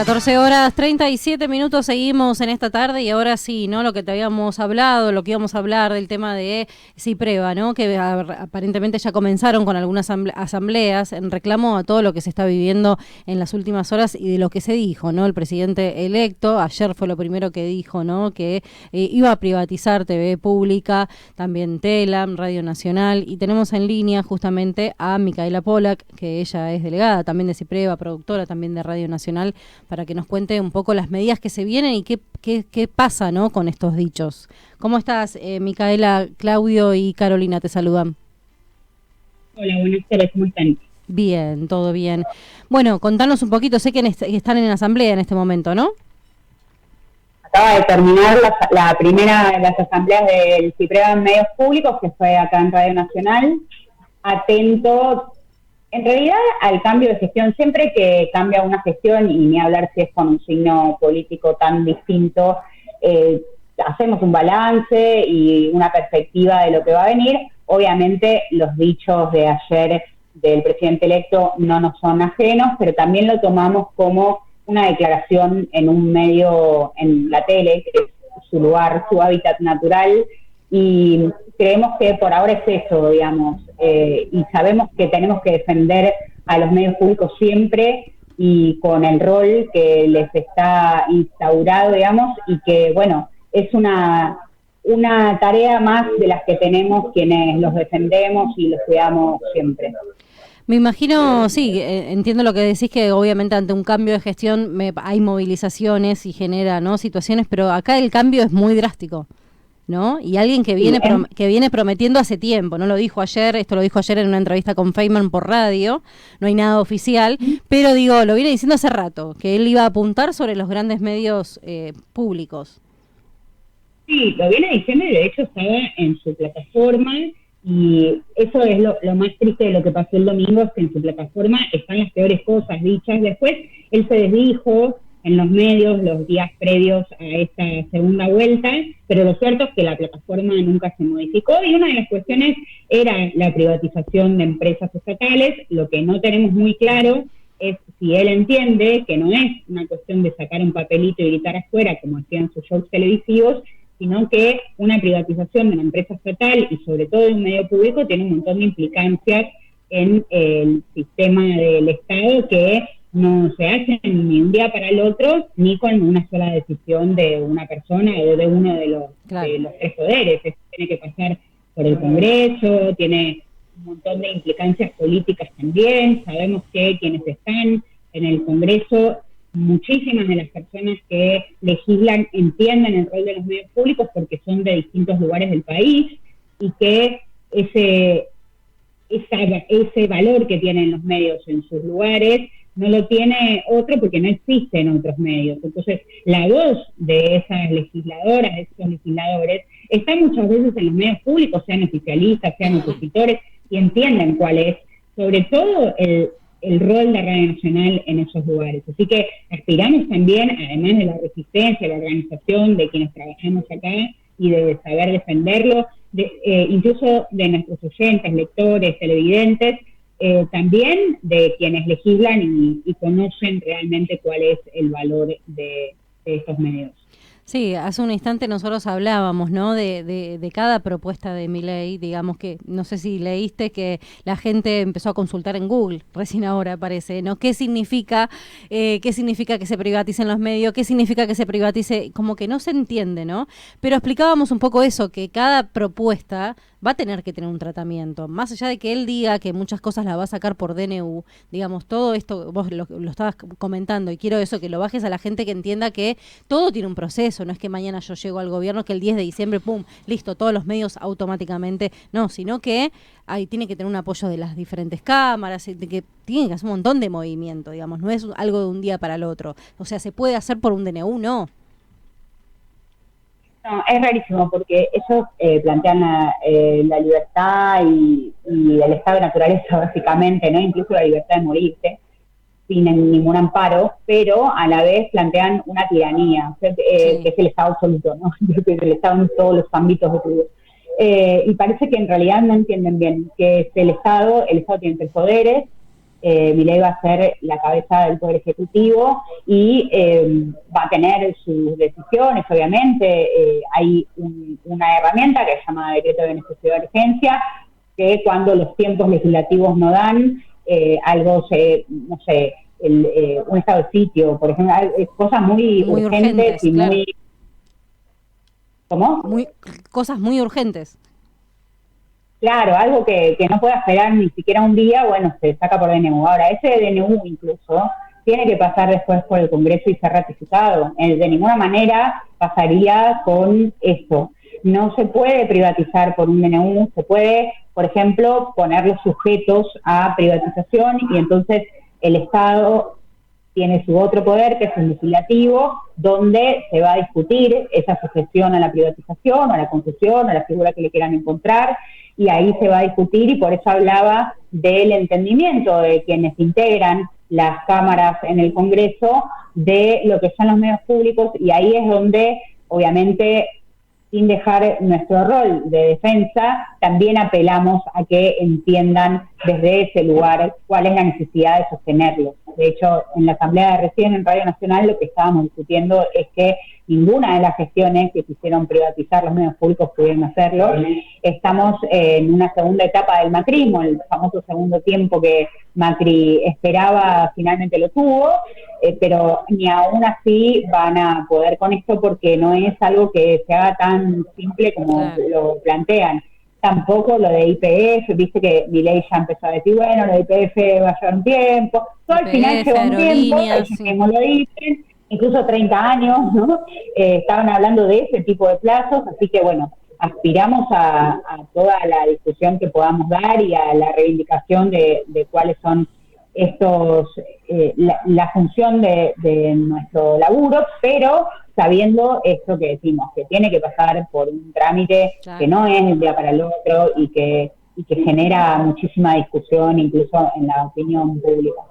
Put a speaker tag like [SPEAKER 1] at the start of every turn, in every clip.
[SPEAKER 1] 14:37, seguimos en esta tarde y ahora sí, ¿no? Lo que te habíamos hablado, lo que íbamos a hablar del tema de Cipreva, ¿no? Que aparentemente ya comenzaron con algunas asambleas en reclamo a todo lo que se está viviendo en las últimas horas y de lo que se dijo, ¿no? El presidente electo, ayer fue lo primero que dijo, ¿no? Que iba a privatizar TV Pública, también Telam, Radio Nacional, y tenemos en línea justamente a Micaela Pollack, que ella es delegada también de Cipreva, productora también de Radio Nacional, para que nos cuente un poco las medidas que se vienen y qué pasa, ¿no? Con estos dichos. ¿Cómo estás, Micaela? Claudio y Carolina te saludan.
[SPEAKER 2] Hola, buenas tardes, ¿cómo están?
[SPEAKER 1] Bien, todo bien. Bueno, contanos un poquito, sé que están en asamblea en este momento, ¿no?
[SPEAKER 2] Acaba de terminar la primera de las asambleas del Cipreva en medios públicos, que fue acá en Radio Nacional. Atento, en realidad, al cambio de gestión. Siempre que cambia una gestión, y ni hablar si es con un signo político tan distinto, hacemos un balance y una perspectiva de lo que va a venir. Obviamente, los dichos de ayer del presidente electo no nos son ajenos, pero también lo tomamos como una declaración en un medio, en la tele, que es su lugar, su hábitat natural, y creemos que por ahora es eso, digamos, y sabemos que tenemos que defender a los medios públicos siempre y con el rol que les está instaurado, digamos, y que, bueno, es una tarea más de las que tenemos quienes los defendemos y los cuidamos siempre.
[SPEAKER 1] Me imagino, sí, entiendo lo que decís, que obviamente ante un cambio de gestión hay movilizaciones y genera, ¿no?, situaciones, pero acá el cambio es muy drástico, ¿no? Y alguien que viene prometiendo hace tiempo, no lo dijo ayer, esto lo dijo ayer en una entrevista con Feynman por radio, no hay nada oficial, pero digo, lo viene diciendo hace rato, que él iba a apuntar sobre los grandes medios públicos.
[SPEAKER 2] Sí, lo viene diciendo y de hecho estaba en su plataforma, y eso es lo más triste de lo que pasó el domingo, es que en su plataforma están las peores cosas dichas. Después él se desdijo en los medios los días previos a esta segunda vuelta, pero lo cierto es que la plataforma nunca se modificó, y una de las cuestiones era la privatización de empresas estatales. Lo que no tenemos muy claro es si él entiende que no es una cuestión de sacar un papelito y gritar afuera, como hacían sus shows televisivos, sino que una privatización de una empresa estatal y sobre todo de un medio público tiene un montón de implicancias en el sistema del Estado que no se hacen ni un día para el otro, ni con una sola decisión de una persona o de uno de los tres poderes. Esto tiene que pasar por el Congreso, tiene un montón de implicancias políticas también. Sabemos que quienes están en el Congreso, muchísimas de las personas que legislan entienden el rol de los medios públicos porque son de distintos lugares del país, y que ese valor que tienen los medios en sus lugares no lo tiene otro porque no existe en otros medios. Entonces, la voz de esas legisladoras, de esos legisladores, está muchas veces en los medios públicos, sean oficialistas, sean opositores, y entienden cuál es, sobre todo, el rol de Radio Nacional en esos lugares. Así que aspiramos también, además de la resistencia, la organización de quienes trabajamos acá y de saber defenderlo, incluso de nuestros oyentes, lectores, televidentes, también de quienes legislan y conocen realmente cuál es el valor de estos medios.
[SPEAKER 1] Sí, hace un instante nosotros hablábamos, ¿no?, de cada propuesta de Milei. Digamos que, no sé si leíste que la gente empezó a consultar en Google, recién ahora aparece, ¿no? ¿Qué significa que se privaticen los medios? ¿Qué significa que se privatice? Como que no se entiende, ¿no? Pero explicábamos un poco eso, que cada propuesta va a tener que tener un tratamiento. Más allá de que él diga que muchas cosas las va a sacar por DNU, digamos, todo esto, vos lo estabas comentando, y quiero eso, que lo bajes a la gente, que entienda que todo tiene un proceso. No es que mañana yo llego al gobierno, que el 10 de diciembre, pum, listo, todos los medios automáticamente. No, sino que tiene que tener un apoyo de las diferentes cámaras, de que tiene que hacer un montón de movimiento, digamos, no es algo de un día para el otro. O sea, ¿se puede hacer por un DNU? No.
[SPEAKER 2] No, es rarísimo porque ellos plantean la libertad y el estado de naturaleza, básicamente, ¿no? Incluso la libertad de morirse sin ningún amparo, pero a la vez plantean una tiranía, o sea, que es el Estado absoluto, ¿no? El Estado en todos los ámbitos de tu vida. Y parece que en realidad no entienden bien que es el Estado tiene tres poderes, Milei va a ser la cabeza del Poder Ejecutivo y va a tener sus decisiones, obviamente. Hay una herramienta que se llama Decreto de Necesidad de Urgencia, que cuando los tiempos legislativos no dan, no sé, un estado de sitio, por ejemplo, cosas muy urgentes y
[SPEAKER 1] claro.
[SPEAKER 2] muy... ¿Cómo?
[SPEAKER 1] Cosas muy urgentes.
[SPEAKER 2] Claro, algo que no pueda esperar ni siquiera un día, bueno, se saca por DNU. Ahora, ese DNU incluso tiene que pasar después por el Congreso y ser ratificado. De ninguna manera pasaría con esto. No se puede privatizar por un DNU, se puede, por ejemplo, poner los sujetos a privatización y entonces el Estado tiene su otro poder, que es el legislativo, donde se va a discutir esa sucesión a la privatización, a la concesión, a la figura que le quieran encontrar, y ahí se va a discutir, y por eso hablaba del entendimiento de quienes integran las cámaras en el Congreso de lo que son los medios públicos, y ahí es donde, obviamente, sin dejar nuestro rol de defensa, también apelamos a que entiendan desde ese lugar cuál es la necesidad de sostenerlo. De hecho, en la asamblea de recién en Radio Nacional lo que estábamos discutiendo es que ninguna de las gestiones que quisieron privatizar los medios públicos pudieron hacerlo. Estamos en una segunda etapa del macrismo, el famoso segundo tiempo que Macri esperaba, finalmente lo tuvo, pero ni aún así van a poder con esto porque no es algo que se haga tan simple como lo plantean. Tampoco lo de YPF, viste que Milei ya empezó a decir, bueno, lo de YPF va a llevar un tiempo, todo al final lleva un tiempo, ellos mismos lo dicen, incluso 30 años, ¿no? Estaban hablando de ese tipo de plazos, así que bueno, aspiramos a toda la discusión que podamos dar y a la reivindicación de cuáles son estos, la función de nuestro laburo, pero sabiendo esto que decimos, que tiene que pasar por un trámite que no es de un día para el otro y que genera muchísima discusión incluso en la opinión pública.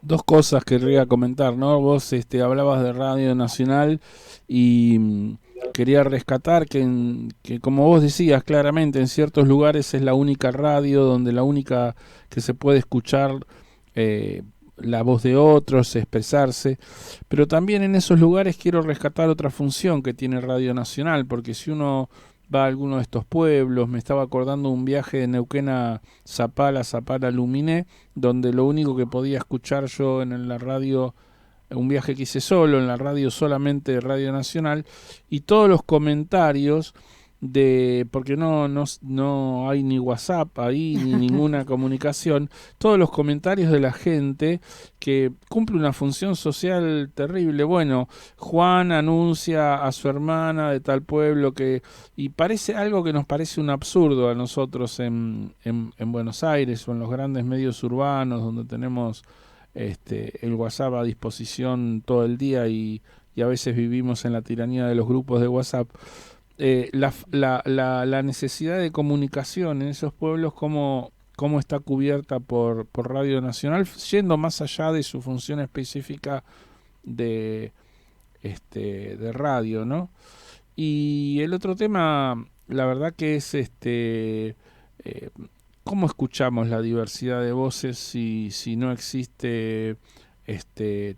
[SPEAKER 3] Dos cosas que querría comentar, ¿no? Vos hablabas de Radio Nacional y quería rescatar que como vos decías claramente, en ciertos lugares es la única radio donde la única que se puede escuchar la voz de otros, expresarse, pero también en esos lugares quiero rescatar otra función que tiene Radio Nacional, porque si uno va a alguno de estos pueblos, me estaba acordando un viaje de Neuquén a Zapala Luminé, donde lo único que podía escuchar yo en la radio, un viaje que hice solo, en la radio solamente de Radio Nacional, y todos los comentarios porque no hay ni WhatsApp ahí, ni ninguna comunicación, todos los comentarios de la gente que cumple una función social terrible. Bueno, Juan anuncia a su hermana de tal pueblo y parece algo que nos parece un absurdo a nosotros en Buenos Aires o en los grandes medios urbanos donde tenemos el WhatsApp a disposición todo el día y a veces vivimos en la tiranía de los grupos de WhatsApp. La necesidad de comunicación en esos pueblos, cómo está cubierta por Radio Nacional, yendo más allá de su función específica de radio, ¿no? Y el otro tema, la verdad que es cómo escuchamos la diversidad de voces si no existe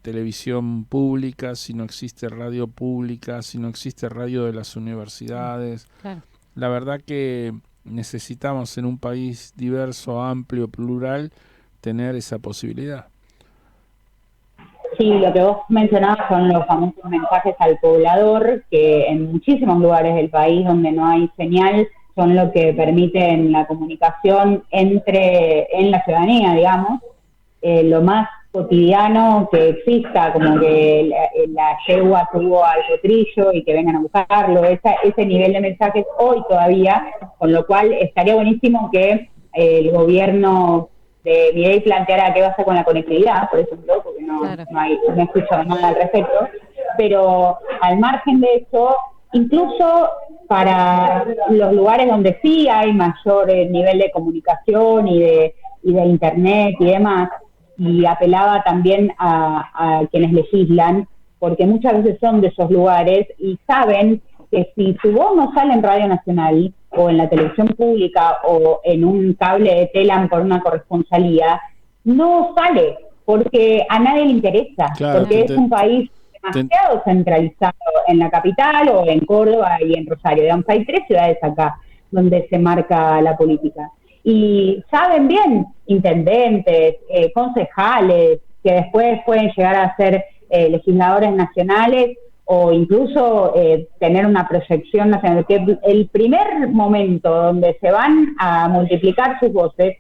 [SPEAKER 3] televisión pública, si no existe radio pública, si no existe radio de las universidades. Claro. La verdad que necesitamos en un país diverso, amplio, plural, tener esa posibilidad.
[SPEAKER 2] Sí, lo que vos mencionabas son los famosos mensajes al poblador, que en muchísimos lugares del país donde no hay señal son lo que permiten la comunicación en la ciudadanía, digamos. Lo más cotidiano que exista, como que la yegua tuvo al potrillo y que vengan a buscarlo, ese nivel de mensajes hoy todavía, con lo cual estaría buenísimo que el gobierno de Milei planteara qué va a hacer con la conectividad, por ejemplo, porque no he escuchado nada al respecto, pero al margen de eso, incluso para los lugares donde sí hay mayor nivel de comunicación y de internet y demás, y apelaba también a quienes legislan, porque muchas veces son de esos lugares y saben que si su voz no sale en Radio Nacional o en la televisión pública o en un cable de Telam por una corresponsalía, no sale, porque a nadie le interesa,
[SPEAKER 3] Claro,
[SPEAKER 2] porque es un país demasiado centralizado en la capital o en Córdoba y en Rosario. Digamos, hay 3 ciudades acá donde se marca la política. Y saben bien intendentes, concejales, que después pueden llegar a ser legisladores nacionales o incluso tener una proyección nacional, que el primer momento donde se van a multiplicar sus voces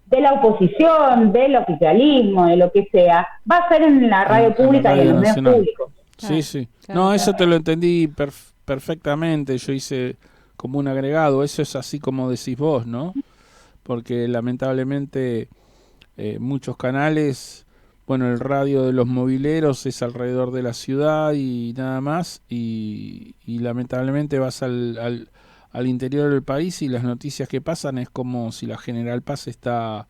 [SPEAKER 2] de la oposición, del oficialismo, de lo que sea, va a ser en la radio pública y en los medios públicos.
[SPEAKER 3] Sí, sí. No, eso te lo entendí perfectamente. Yo hice como un agregado. Eso es así como decís vos, ¿no? Porque lamentablemente muchos canales, bueno, el radio de los mobileros es alrededor de la ciudad y nada más. Y lamentablemente vas al interior del país y las noticias que pasan es como si la General Paz está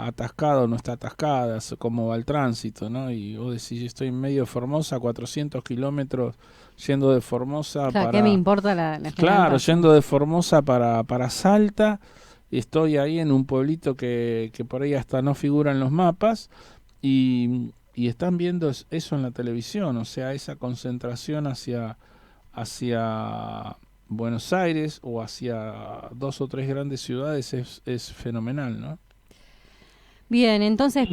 [SPEAKER 3] atascada o no está atascada, cómo va el tránsito, ¿no? Y vos decís, estoy en medio de Formosa, 400 kilómetros yendo de Formosa
[SPEAKER 1] claro, ¿qué me importa la
[SPEAKER 3] Claro, yendo de Formosa para Salta, estoy ahí en un pueblito que por ahí hasta no figura en los mapas y están viendo eso en la televisión, o sea, esa concentración hacia Buenos Aires o hacia 2 o 3 grandes ciudades es fenomenal, ¿no?
[SPEAKER 1] Bien, entonces...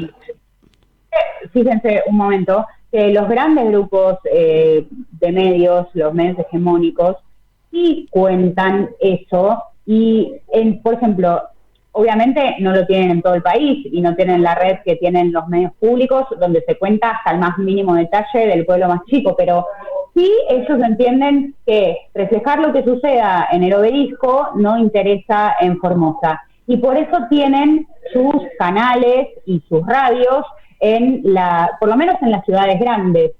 [SPEAKER 2] Fíjense un momento, que los grandes grupos de medios, los medios hegemónicos, sí cuentan eso y, por ejemplo, obviamente no lo tienen en todo el país y no tienen la red que tienen los medios públicos, donde se cuenta hasta el más mínimo detalle del pueblo más chico, pero sí ellos entienden que reflejar lo que suceda en el Obelisco no interesa en Formosa. Y por eso tienen sus canales y sus radios por lo menos en las ciudades grandes.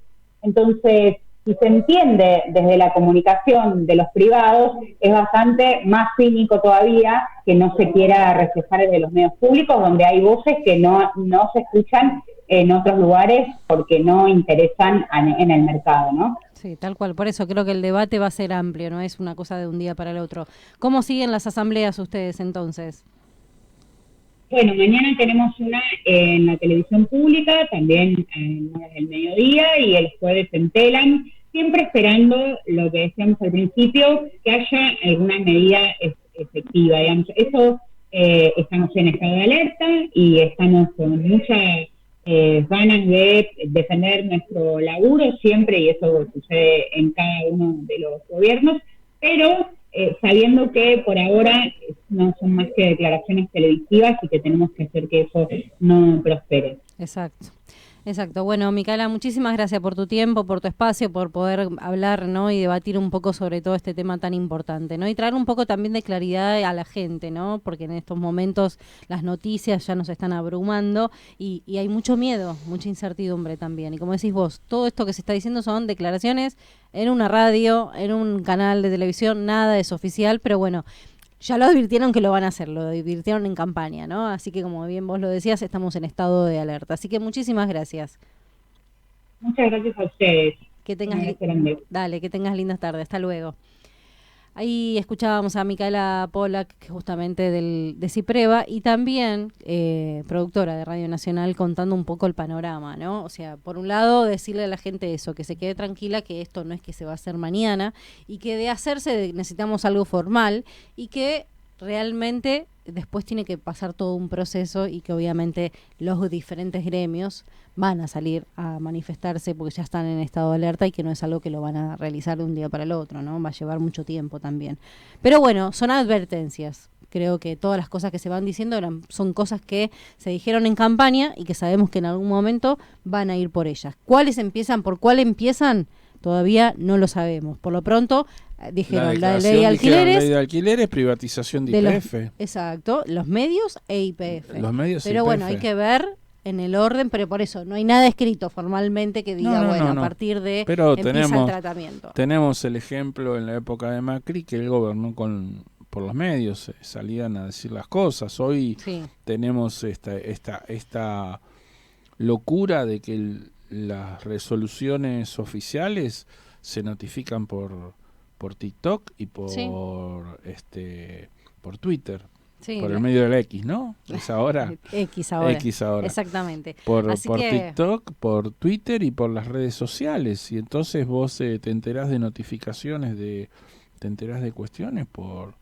[SPEAKER 2] Entonces, si se entiende desde la comunicación de los privados, es bastante más cínico todavía que no se quiera reflejar desde los medios públicos, donde hay voces que no se escuchan en otros lugares porque no interesan en el mercado, ¿no?
[SPEAKER 1] Sí, tal cual. Por eso creo que el debate va a ser amplio, no es una cosa de un día para el otro. ¿Cómo siguen las asambleas ustedes entonces?
[SPEAKER 2] Bueno, mañana tenemos una en la televisión pública, también en horas del mediodía, y el jueves en Telam, siempre esperando lo que decíamos al principio, que haya alguna medida efectiva. Digamos. Eso estamos en estado de alerta y estamos con muchas ganas de defender nuestro laburo siempre, y eso sucede en cada uno de los gobiernos, pero sabiendo que por ahora no son más que declaraciones televisivas y que tenemos que hacer que eso no prospere.
[SPEAKER 1] Exacto. Exacto. Bueno, Micaela, muchísimas gracias por tu tiempo, por tu espacio, por poder hablar, ¿no? Y debatir un poco sobre todo este tema tan importante, ¿no? Y traer un poco también de claridad a la gente, ¿no? Porque en estos momentos las noticias ya nos están abrumando y hay mucho miedo, mucha incertidumbre también. Y como decís vos, todo esto que se está diciendo son declaraciones en una radio, en un canal de televisión, nada es oficial, pero bueno, ya lo advirtieron que lo van a hacer, lo advirtieron en campaña, ¿no? Así que como bien vos lo decías, estamos en estado de alerta. Así que muchísimas gracias.
[SPEAKER 2] Muchas gracias a ustedes.
[SPEAKER 1] Que tengas Dale, que tengas lindas tardes. Hasta luego. Ahí escuchábamos a Micaela Pollack, justamente de Cipreva, y también productora de Radio Nacional, contando un poco el panorama, ¿no? O sea, por un lado, decirle a la gente eso, que se quede tranquila, que esto no es que se va a hacer mañana, y que de hacerse necesitamos algo formal, y que realmente después tiene que pasar todo un proceso y que obviamente los diferentes gremios van a salir a manifestarse porque ya están en estado de alerta y que no es algo que lo van a realizar de un día para el otro, ¿no? Va a llevar mucho tiempo también. Pero bueno, son advertencias. Creo que todas las cosas que se van diciendo son cosas que se dijeron en campaña y que sabemos que en algún momento van a ir por ellas. ¿Por cuál empiezan? Todavía no lo sabemos. Por lo pronto, dijeron la ley de alquileres.
[SPEAKER 3] Ley de alquileres, privatización de YPF.
[SPEAKER 1] Exacto, los medios e YPF.
[SPEAKER 3] Los medios
[SPEAKER 1] pero
[SPEAKER 3] YPF.
[SPEAKER 1] Bueno, hay que ver en el orden, pero por eso no hay nada escrito formalmente que diga, a partir de
[SPEAKER 3] pero
[SPEAKER 1] empieza el tratamiento.
[SPEAKER 3] Tenemos el ejemplo en la época de Macri que él gobernó por los medios, salían a decir las cosas. Hoy tenemos esta locura de que las resoluciones oficiales se notifican por TikTok y por Twitter.
[SPEAKER 1] Sí,
[SPEAKER 3] por el medio del X, ¿no? Es ahora.
[SPEAKER 1] X ahora.
[SPEAKER 3] X ahora.
[SPEAKER 1] Exactamente.
[SPEAKER 3] Por
[SPEAKER 1] Así que...
[SPEAKER 3] TikTok, por Twitter y por las redes sociales. Y entonces vos te enterás de notificaciones, te enterás de cuestiones por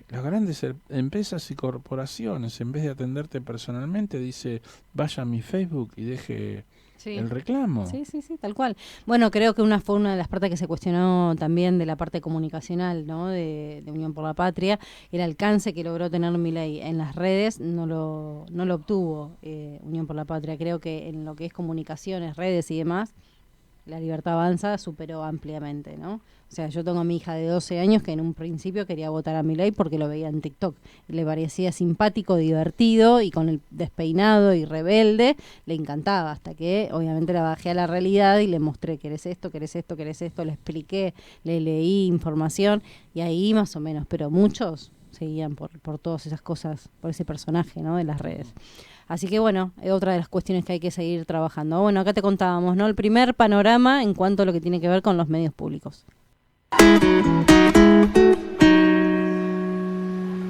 [SPEAKER 3] las grandes empresas y corporaciones. En vez de atenderte personalmente, dice, vaya a mi Facebook y deje el reclamo.
[SPEAKER 1] Sí, tal cual. Bueno, creo que fue una de las partes que se cuestionó también de la parte comunicacional, ¿no? De Unión por la Patria. El alcance que logró tener Milei en las redes no lo obtuvo Unión por la Patria. Creo que en lo que es comunicaciones, redes y demás, la Libertad Avanza superó ampliamente, ¿no? O sea, yo tengo a mi hija de 12 años que en un principio quería votar a Milei porque lo veía en TikTok. Le parecía simpático, divertido y con el despeinado y rebelde le encantaba. Hasta que obviamente la bajé a la realidad y le mostré querés esto, le expliqué, le leí información y ahí más o menos, pero muchos seguían por todas esas cosas, por ese personaje, ¿no? De las redes. Así que bueno, es otra de las cuestiones que hay que seguir trabajando. Bueno, acá te contábamos, ¿no? El primer panorama en cuanto a lo que tiene que ver con los medios públicos.